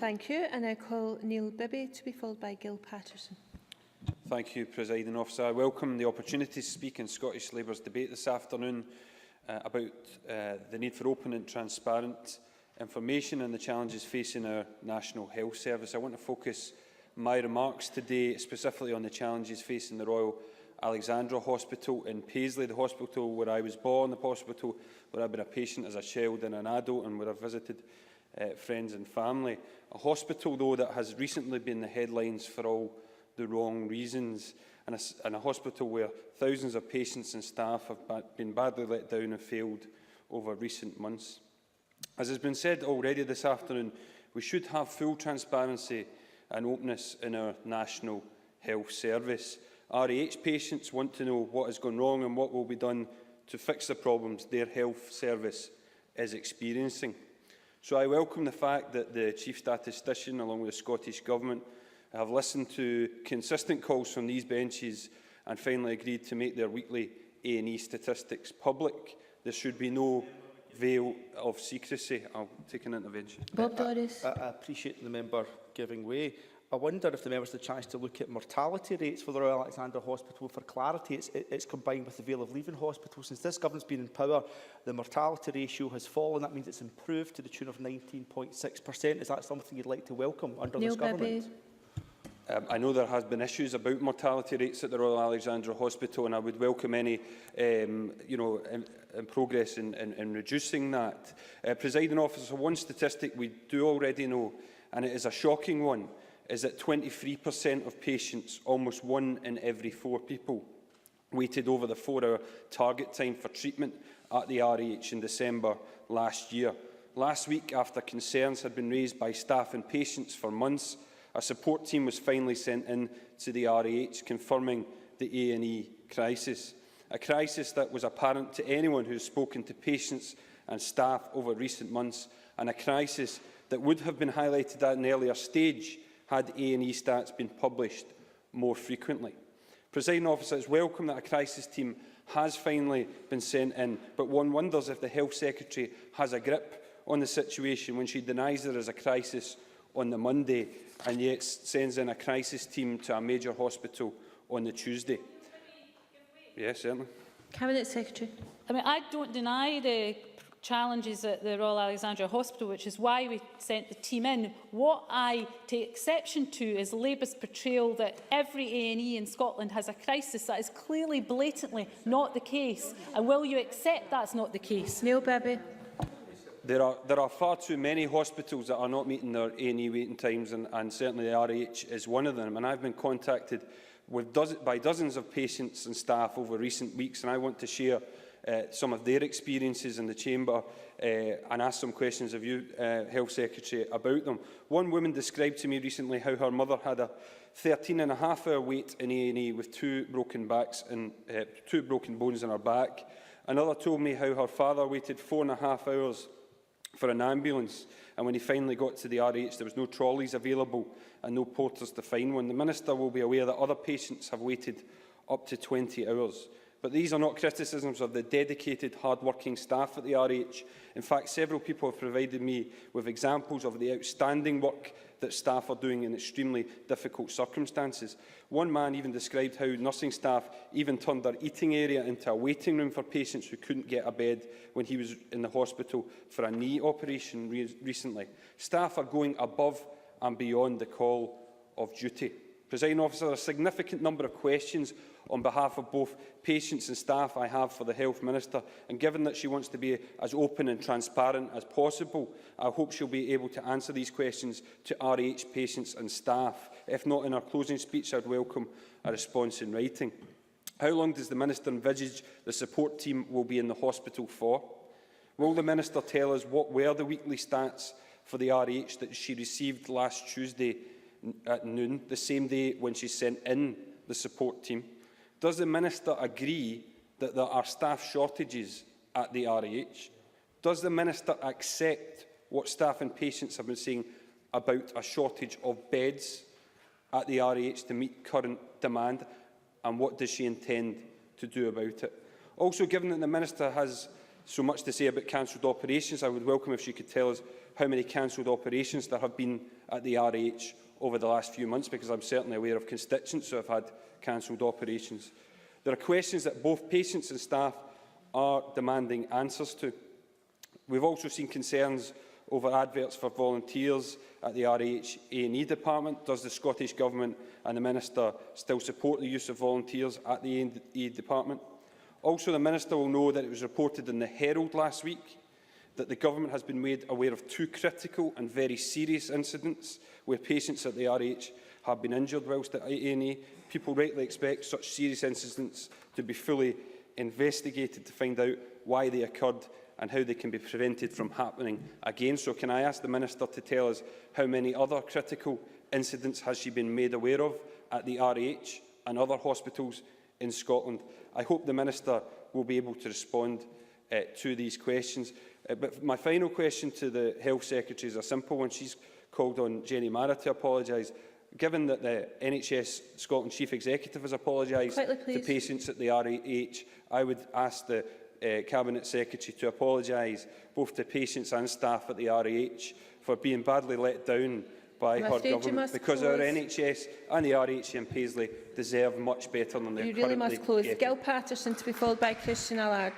Thank you. And I call Neil Bibby to be followed by Gil Patterson. Thank you, Presiding Officer. I welcome the opportunity to speak in Scottish Labour's debate this afternoon about the need for open and transparent information and the challenges facing our National Health Service. I want to focus my remarks today specifically on the challenges facing the Royal Alexandra Hospital in Paisley, the hospital where I was born, the hospital where I've been a patient as a child and an adult, and where I've visited friends and family. A hospital, though, that has recently been in the headlines for all the wrong reasons, and a hospital where thousands of patients and staff have been badly let down and failed over recent months. As has been said already this afternoon, we should have full transparency and openness in our National Health Service. RAH patients want to know what has gone wrong and what will be done to fix the problems their health service is experiencing. So I welcome the fact that the Chief Statistician, along with the Scottish Government, have listened to consistent calls from these benches and finally agreed to make their weekly A&E statistics public. There should be no veil of secrecy. I'll take an intervention. Bob Doris. I appreciate the member giving way. I wonder if the members had a chance to look at mortality rates for the Royal Alexandra Hospital. For clarity, it's combined with the Vale of Leaven Hospital. Since this government's been in power, the mortality ratio has fallen. That means it's improved to the tune of 19.6%. Is that something you'd like to welcome under this government? I know there has been issues about mortality rates at the Royal Alexandra Hospital, and I would welcome any progress in reducing that. Presiding Officer, one statistic we do already know, and it is a shocking one, is that 23% of patients, almost 1 in every 4 people, waited over the 4-hour target time for treatment at the RAH in December last year. Last week, after concerns had been raised by staff and patients for months, a support team was finally sent in to the RAH confirming the A&E crisis, a crisis that was apparent to anyone who has spoken to patients and staff over recent months, and a crisis that would have been highlighted at an earlier stage had A&E stats been published more frequently. Presiding Officer, it's welcome that a crisis team has finally been sent in, but one wonders if the Health Secretary has a grip on the situation when she denies there is a crisis on the Monday and yet sends in a crisis team to a major hospital on the Tuesday. Yes, certainly. Cabinet Secretary. I don't deny the challenges at the Royal Alexandra Hospital, which is why we sent the team in. What I take exception to is Labour's portrayal that every A&E in Scotland has a crisis. That is clearly, blatantly not the case. And will you accept that's not the case? Neil Bibby. There are far too many hospitals that are not meeting their A&E waiting times, and certainly the RAH is one of them. And I've been contacted by dozens of patients and staff over recent weeks, and I want to share some of their experiences in the chamber and ask some questions of you, Health Secretary, about them. One woman described to me recently how her mother had a 13.5-hour wait in A&E with 2 broken backs and 2 broken bones in her back. Another told me how her father waited 4.5 hours for an ambulance, and when he finally got to the RAH, there was no trolleys available and no porters to find one. The Minister will be aware that other patients have waited up to 20 hours. But these are not criticisms of the dedicated, hard-working staff at the RAH. In fact, several people have provided me with examples of the outstanding work that staff are doing in extremely difficult circumstances. One man even described how nursing staff even turned their eating area into a waiting room for patients who couldn't get a bed when he was in the hospital for a knee operation recently. Staff are going above and beyond the call of duty. Presiding Officer, a significant number of questions on behalf of both patients and staff I have for the Health Minister, and given that she wants to be as open and transparent as possible, I hope she'll be able to answer these questions to RAH patients and staff. If not in her closing speech, I'd welcome a response in writing. How long does the Minister envisage the support team will be in the hospital for? Will the Minister tell us what were the weekly stats for the RAH that she received last Tuesday at noon, the same day when she sent in the support team? Does the Minister agree that there are staff shortages at the RAH? Does the Minister accept what staff and patients have been saying about a shortage of beds at the RAH to meet current demand? And what does she intend to do about it? Also, given that the Minister has so much to say about cancelled operations. I would welcome if she could tell us how many cancelled operations there have been at the RAH over the last few months, because I'm certainly aware of constituents who have had cancelled operations. There are questions that both patients and staff are demanding answers to. We've also seen concerns over adverts for volunteers at the RAH A&E department. Does the Scottish Government and the Minister still support the use of volunteers at the A&E department? Also, the Minister will know that it was reported in the Herald last week that the Government has been made aware of 2 critical and very serious incidents where patients at the RAH have been injured whilst at A&E. People rightly expect such serious incidents to be fully investigated to find out why they occurred and how they can be prevented from happening again. So can I ask the Minister to tell us how many other critical incidents has she been made aware of at the RAH and other hospitals in Scotland? I hope the Minister will be able to respond to these questions. But my final question to the Health Secretary is a simple one. She's called on Jenny Mara to apologise. Given that the NHS Scotland Chief Executive has apologised to patients at the RAH, I would ask the Cabinet Secretary to apologise both to patients and staff at the RAH for being badly let down by her government, because our NHS and the RAH in Paisley deserve much better than they're currently getting. Gill Patterson to be followed by Christian Allard.